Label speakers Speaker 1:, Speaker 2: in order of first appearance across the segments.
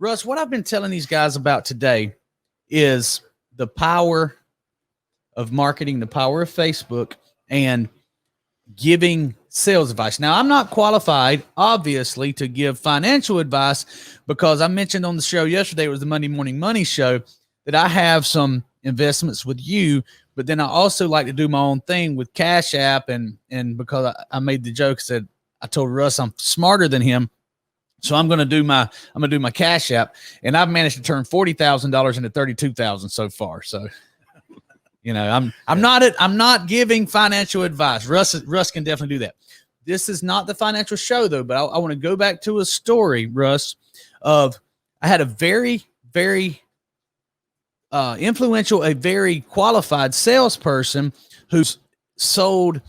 Speaker 1: Russ, what I've been telling these guys about today is the power of marketing, the power of Facebook, and giving sales advice. Now, I'm not qualified, obviously, to give financial advice because I mentioned on the show yesterday, it was the Monday Morning Money show, that I have some investments with you, but then I also like to do my own thing with Cash App. And because I made the joke, said I told Russ I'm smarter than him. So I'm going to do my Cash App, and I've managed to turn $40,000 into $32,000 so far. So, I'm not giving financial advice. Russ can definitely do that. This is not the financial show though, but I want to go back to a story, Russ, of I had a very, very influential, a very qualified salesperson who's sold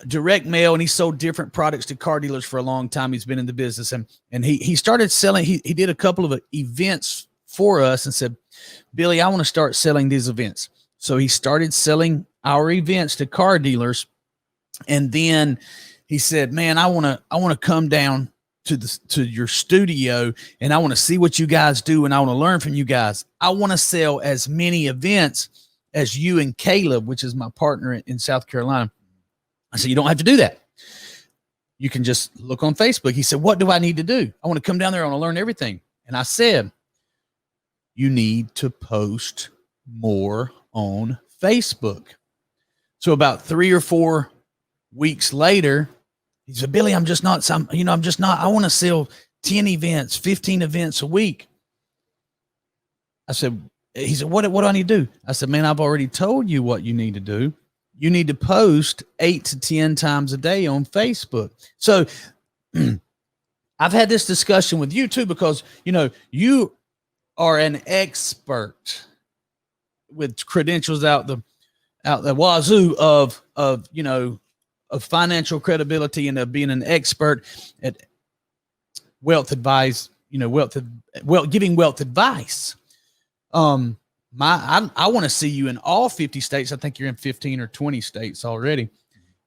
Speaker 1: direct mail, and he sold different products to car dealers for a long time. He's been in the business, and he started selling. He did a couple of events for us and said, Billy, I want to start selling these events. So he started selling our events to car dealers. And then he said, man, I want to come down to your studio, and I want to see what you guys do, and I want to learn from you guys. I want to sell as many events as you and Caleb, which is my partner in South Carolina. I said, you don't have to do that. You can just look on Facebook. He said, what do I need to do? I want to come down there. I want to learn everything. And I said, you need to post more on Facebook. So about 3 or 4 weeks later, he said, Billy, I want to sell 10 events, 15 events a week. He said, what do I need to do? I said, man, I've already told you what you need to do. You need to post 8 to 10 times a day on Facebook. So I've had this discussion with you too, because, you are an expert with credentials out the wazoo of financial credibility and of being an expert at wealth advice, giving wealth advice. I want to see you in all 50 states. I think you're in 15 or 20 states already.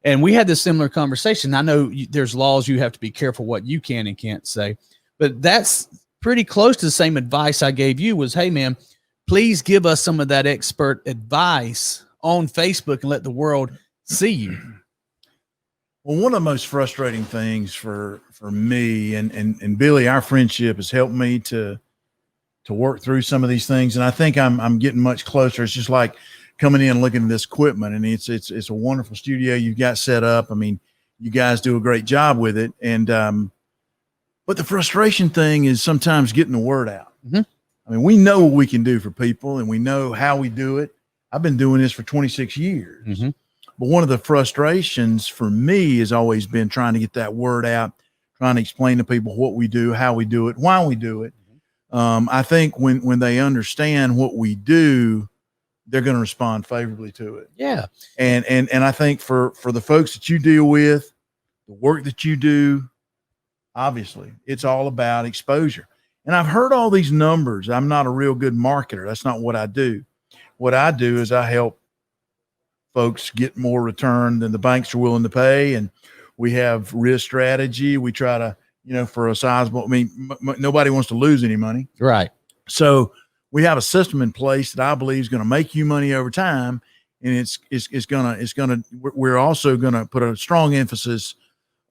Speaker 1: And we had this similar conversation. I know there's laws you have to be careful what you can and can't say, but that's pretty close to the same advice I gave you was, hey man, please give us some of that expert advice on Facebook and let the world see you.
Speaker 2: Well, one of the most frustrating things for me and Billy, our friendship has helped me to work through some of these things. And I think I'm getting much closer. It's just like coming in and looking at this equipment, and it's a wonderful studio you've got set up. I mean, you guys do a great job with it. And, but the frustration thing is sometimes getting the word out. Mm-hmm. I mean, we know what we can do for people, and we know how we do it. I've been doing this for 26 years. Mm-hmm. But one of the frustrations for me has always been trying to get that word out, trying to explain to people what we do, how we do it, why we do it. I think when they understand what we do, they're going to respond favorably to it.
Speaker 1: Yeah.
Speaker 2: And I think for the folks that you deal with, the work that you do, obviously it's all about exposure. And I've heard all these numbers. I'm not a real good marketer. That's not what I do. What I do is I help folks get more return than the banks are willing to pay. And we have risk strategy. We try to, for a sizable, nobody wants to lose any money.
Speaker 1: Right.
Speaker 2: So we have a system in place that I believe is going to make you money over time. And we're also going to put a strong emphasis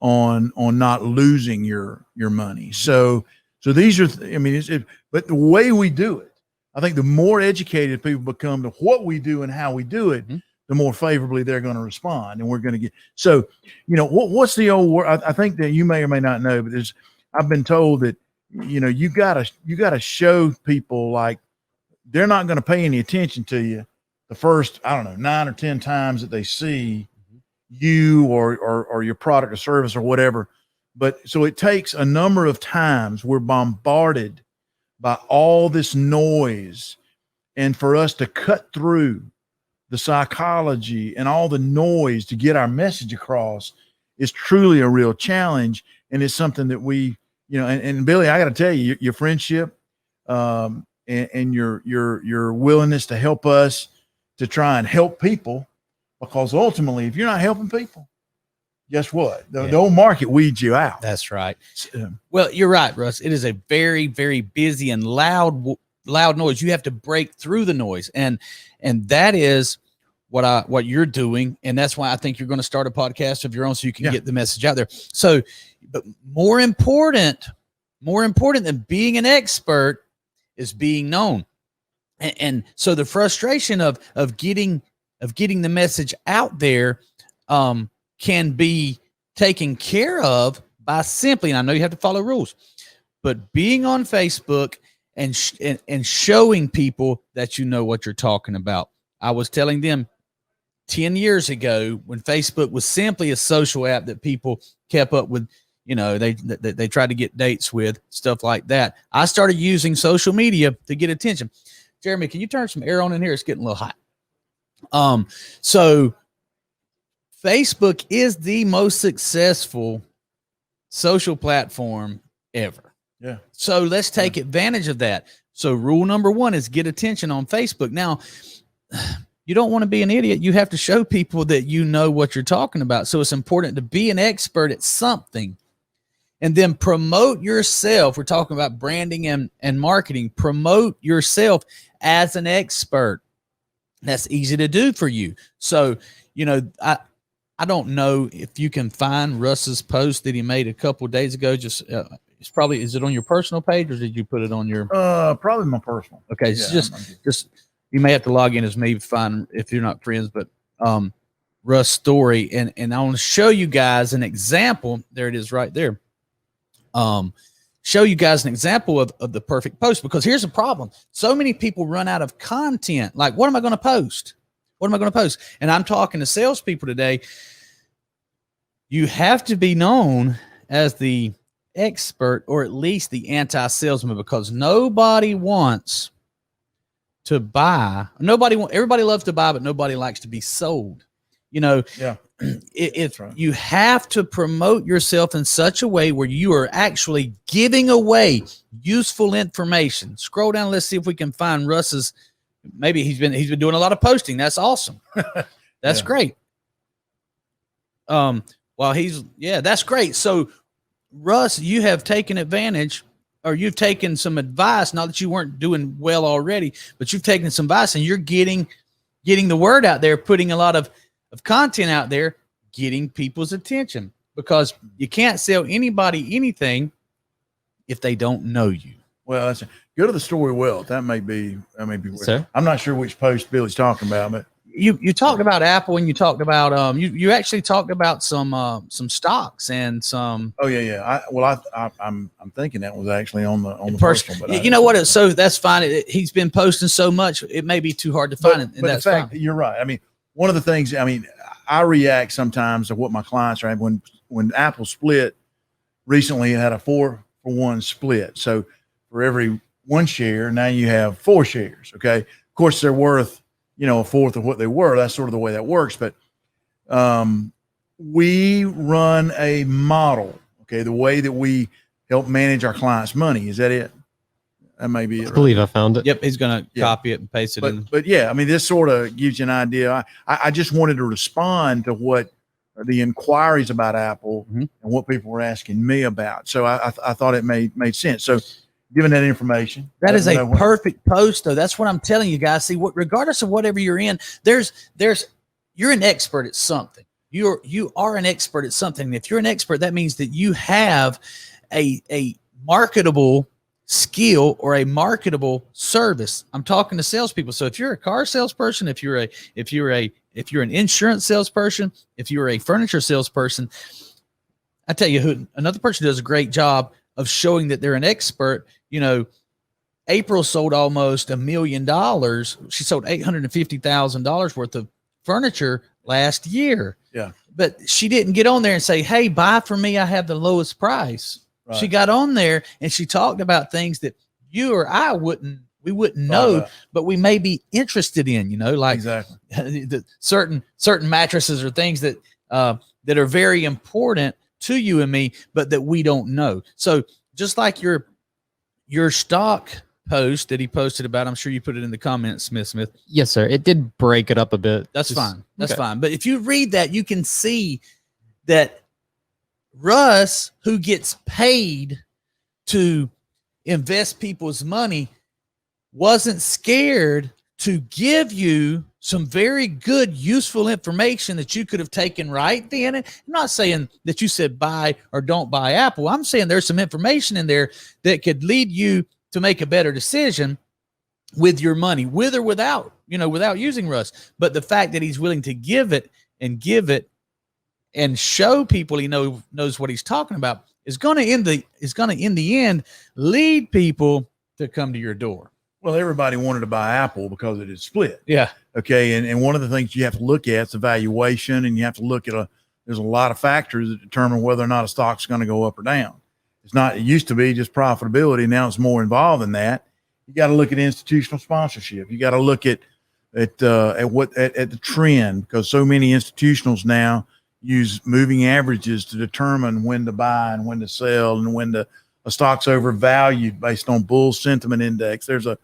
Speaker 2: on not losing your money. So these are, but the way we do it, I think the more educated people become to what we do and how we do it, mm-hmm. the more favorably they're going to respond. And we're going to get, so, what's the old word? I think that you may or may not know, but I've been told that, you gotta show people like they're not going to pay any attention to you the first, 9 or 10 times that they see you or your product or service or whatever. But so it takes a number of times we're bombarded by all this noise, and for us to cut through the psychology and all the noise to get our message across is truly a real challenge. And it's something that we, and Billy, I got to tell you, your friendship, and your willingness to help us to try and help people, because ultimately, if you're not helping people, guess what? The old market weeds you out.
Speaker 1: That's right. Well, you're right, Russ. It is a very, very busy and loud noise. You have to break through the noise, and that is what you're doing, and that's why I think you're going to start a podcast of your own so you can get the message out there. So, but more important than being an expert is being known, and so the frustration of getting the message out there can be taken care of by simply, and I know you have to follow rules, but being on Facebook and showing people that you know what you're talking about. I was telling them 10 years ago when Facebook was simply a social app that people kept up with, they tried to get dates with, stuff like that. I started using social media to get attention. Jeremy, can you turn some air on in here? It's getting a little hot. So Facebook is the most successful social platform ever.
Speaker 2: Yeah.
Speaker 1: So let's take advantage of that. So rule number 1 is get attention on Facebook. Now, you don't want to be an idiot. You have to show people that you know what you're talking about. So it's important to be an expert at something and then promote yourself. We're talking about branding and marketing. Promote yourself as an expert. That's easy to do for you. So, I don't know if you can find Russ's post that he made a couple of days ago. Just is it on your personal page or did you put it on your?
Speaker 2: Probably my personal.
Speaker 1: Okay, yeah, just you may have to log in as me find if you're not friends, but Russ story and I want to show you guys an example. There it is, right there. Show you guys an example of the perfect post, because here's the problem: so many people run out of content. Like, what am I going to post? What am I going to post? And I'm talking to salespeople today. You have to be known as the expert or at least the anti-salesman, because nobody wants to buy. Everybody loves to buy, but nobody likes to be sold.
Speaker 2: Yeah.
Speaker 1: It's right. You have to promote yourself in such a way where you are actually giving away useful information. Scroll down. Let's see if we can find Russ's. Maybe he's been doing a lot of posting. That's awesome. That's great. That's great. So Russ, you have taken advantage, or you've taken some advice, not that you weren't doing well already, but you've taken some advice and you're getting the word out there, putting a lot of content out there, getting people's attention, because you can't sell anybody anything if they don't know you.
Speaker 2: Well, go to the story wealth. That may be
Speaker 3: Sir?
Speaker 2: I'm not sure which post Billy's talking about, but
Speaker 1: you talked about Apple, and you talked about you actually talked about some stocks and some.
Speaker 2: Oh yeah. I'm thinking that was actually on the
Speaker 1: personal. But you know what? So that's fine. He's been posting so much, it may be too hard to find it. And that's fine.
Speaker 2: You're right. I mean, one of the things. I mean, I react sometimes to what my clients are having. When Apple split recently, it had a 4-for-1 split. So for every 1 share, now you have 4 shares. Okay. Of course, they're worth, a fourth of what they were. That's sort of the way that works. But we run a model. Okay. The way that we help manage our clients' money. Is that it? That may be it.
Speaker 3: I believe I found it.
Speaker 1: Yep. He's going to copy it and paste it in.
Speaker 2: But yeah, I mean, this sort of gives you an idea. I just wanted to respond to what the inquiries about Apple and what people were asking me about. So I thought it made sense. So giving that information.
Speaker 1: That is a perfect post, though. That's what I'm telling you guys. See, regardless of whatever you're in, you're an expert at something. You are an expert at something. If you're an expert, that means that you have a marketable skill or a marketable service. I'm talking to salespeople. So if you're a car salesperson, if you're an insurance salesperson, if you're a furniture salesperson, I tell you another person does a great job of showing that they're an expert. April sold almost $1 million. She sold $850,000 worth of furniture last year.
Speaker 2: Yeah.
Speaker 1: But she didn't get on there and say, "Hey, buy from me. I have the lowest price." Right. She got on there and she talked about things that you or I wouldn't know, but we may be interested in, like
Speaker 2: exactly
Speaker 1: the certain mattresses or things that are very important to you and me, but that we don't know. So just like your stock post that he posted about, I'm sure you put it in the comments, Smith.
Speaker 3: Yes, sir. It did break it up a bit.
Speaker 1: That's fine. That's fine. But if you read that, you can see that Russ, who gets paid to invest people's money, wasn't scared to give you some very good, useful information that you could have taken right then. I'm not saying that you said buy or don't buy Apple. I'm saying there's some information in there that could lead you to make a better decision with your money, with or without, without using Russ. But the fact that he's willing to give it and show people he knows what he's talking about is going to in the end lead people to come to your door.
Speaker 2: Well, everybody wanted to buy Apple because it is split.
Speaker 1: Yeah.
Speaker 2: Okay. And one of the things you have to look at is the valuation, and you have to look at there's a lot of factors that determine whether or not a stock's going to go up or down. It used to be just profitability. Now it's more involved than that. You got to look at institutional sponsorship. You got to look at the trend, because so many institutionals now use moving averages to determine when to buy and when to sell, and when a stock's overvalued based on bull sentiment index. There's a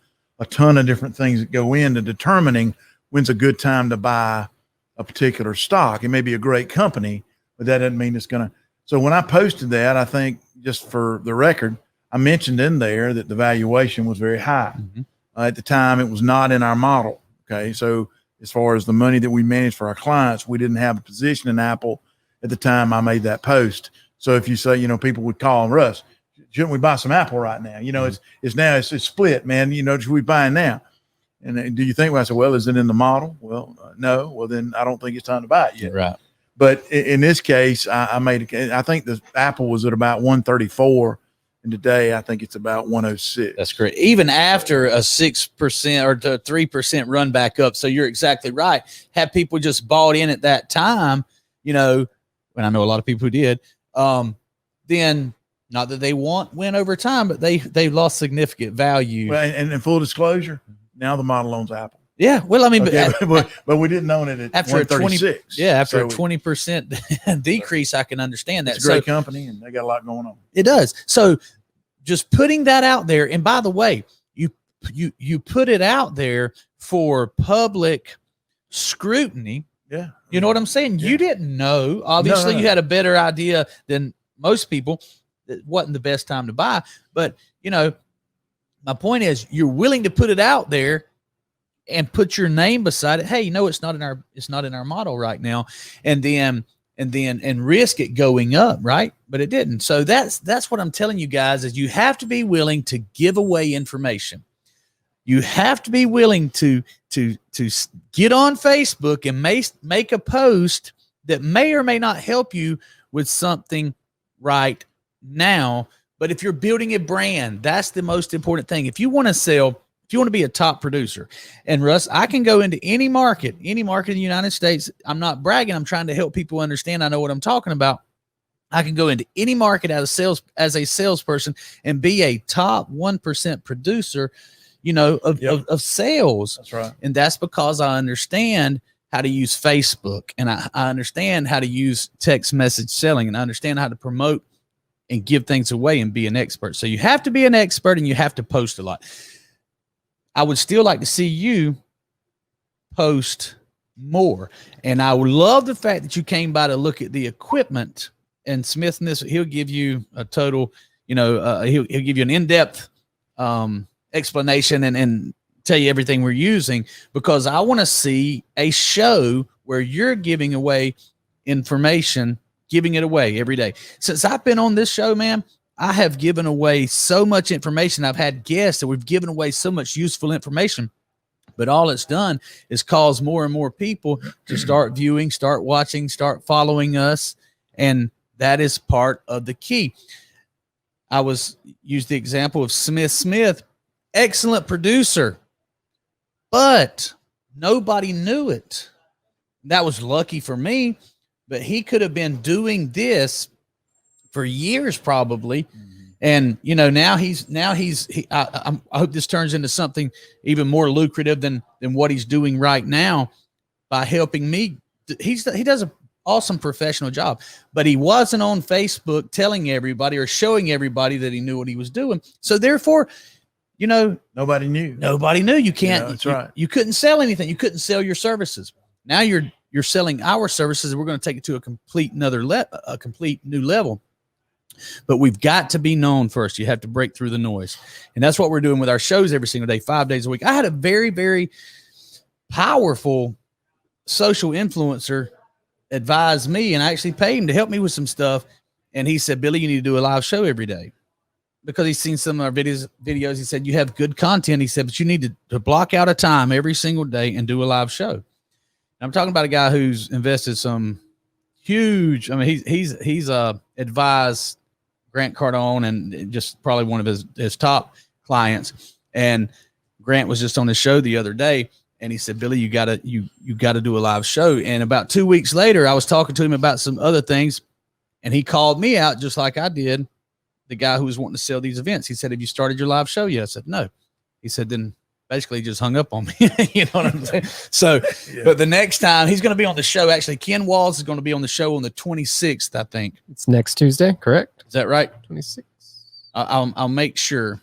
Speaker 2: ton of different things that go into determining when's a good time to buy a particular stock. It may be a great company, but that doesn't mean it's going to. So when I posted that, I think, just for the record, I mentioned in there that the valuation was very high. Mm-hmm. At the time, it was not in our model. Okay. So as far as the money that we manage for our clients, we didn't have a position in Apple at the time I made that post. So if you say, people would call Russ, shouldn't we buy some Apple right now? Mm-hmm. It's split, man. Should we buy now? And do you think? Well, I said, well, is it in the model? Well, no. Well, then I don't think it's time to buy it yet.
Speaker 1: Right.
Speaker 2: But in this case, I think the Apple was at about 134, and today I think it's about 106.
Speaker 1: That's great. Even after a 6% or 3% run back up. So you're exactly right. Had people just bought in at that time, and I know a lot of people who did, then not that they win over time, but they lost significant value.
Speaker 2: Well, and in full disclosure, now the model owns Apple.
Speaker 1: Yeah, well, I mean,
Speaker 2: okay, but we didn't own it at after 136.
Speaker 1: After a 20% decrease, I can understand that.
Speaker 2: It's a great company, and they got a lot going on.
Speaker 1: It does. So, just putting that out there, and by the way, you put it out there for public scrutiny.
Speaker 2: Yeah,
Speaker 1: you know what I'm saying. Yeah. You didn't know. Obviously, you had a better idea than most people. It wasn't the best time to buy, but my point is, you're willing to put it out there and put your name beside it. Hey, it's not in our model right now. And risk it going up. Right. But it didn't. So that's what I'm telling you guys, is you have to be willing to give away information. You have to be willing to get on Facebook and make a post that may or may not help you with something right now. But if you're building a brand, that's the most important thing. If you want to sell, if you want to be a top producer, and Russ, I can go into any market in the United States. I'm not bragging. I'm trying to help people understand. I know what I'm talking about. I can go into any market as a salesperson and be a top 1% producer, of sales.
Speaker 2: That's right.
Speaker 1: And that's because I understand how to use Facebook, and I understand how to use text message selling, and I understand how to promote and give things away and be an expert. So you have to be an expert, and you have to post a lot. I would still like to see you post more. And I would love the fact that you came by to look at the equipment, and Smith, he'll give you a total, he'll give you an in-depth explanation and tell you everything we're using, because I want to see a show where you're giving away information, giving it away every day. Since I've been on this show, man, I have given away so much information. I've had guests that we've given away so much useful information, but all it's done is cause more and more people to start viewing, start watching, start following us. And that is part of the key. I used the example of Smith, excellent producer, but nobody knew it. That was lucky for me, but he could have been doing this for years probably. And, now I hope this turns into something even more lucrative than what he's doing right now by helping me. He does an awesome professional job, but he wasn't on Facebook telling everybody or showing everybody that he knew what he was doing. So therefore,
Speaker 2: nobody knew.
Speaker 1: You can't,
Speaker 2: that's right.
Speaker 1: You couldn't sell anything. You couldn't sell your services. Now you're you're selling our services, and we're going to take it to a complete new level. But we've got to be known first. You have to break through the noise. And that's what we're doing with our shows every single day, 5 days a week. I had a very, very powerful social influencer advise me, and I actually paid him to help me with some stuff. And he said, Billy, you need to do a live show every day, because he's seen some of our videos. He said, you have good content. He said, but you need to block out a time every single day and do a live show. And I'm talking about a guy who's invested some huge, I mean, he's advised Grant Cardone, and just probably one of his top clients. And Grant was just on his show the other day, and he said, Billy, you gotta do a live show. And about 2 weeks later, I was talking to him about some other things, and he called me out just like I did the guy who was wanting to sell these events. He said, have you started your live show yet? I said, no. He said, then basically he just hung up on me. You know what I'm saying? So, yeah. But the next time he's going to be on the show, actually, Ken Walls is going to be on the show on the 26th, I think.
Speaker 3: It's next Tuesday, correct?
Speaker 1: Is that right?
Speaker 3: 26th.
Speaker 1: I'll make sure.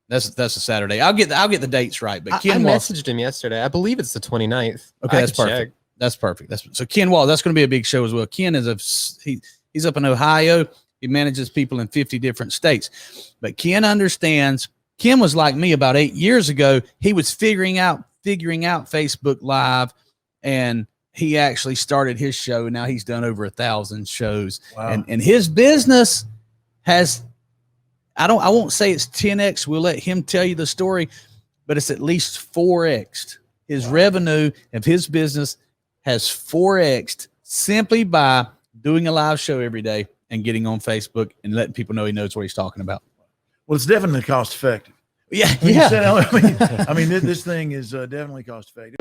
Speaker 1: That's a Saturday. I'll get the dates right. But Ken
Speaker 3: I
Speaker 1: Walls,
Speaker 3: messaged him yesterday. I believe it's the 29th.
Speaker 1: Okay, that's perfect. That's perfect. So Ken Walls, that's going to be a big show as well. Ken is he's up in Ohio. He manages people in 50 different states. But Ken understands. Ken was like me about 8 years ago. He was figuring out Facebook Live, and he actually started his show. And now he's done over 1,000 shows. Wow. And his business has, I won't say it's 10X. We'll let him tell you the story, but it's at least 4X'd. His revenue of his business has 4X'd simply by doing a live show every day and getting on Facebook and letting people know he knows what he's talking about.
Speaker 2: Well, it's definitely cost effective.
Speaker 1: Yeah.
Speaker 2: I mean, this thing is definitely cost effective.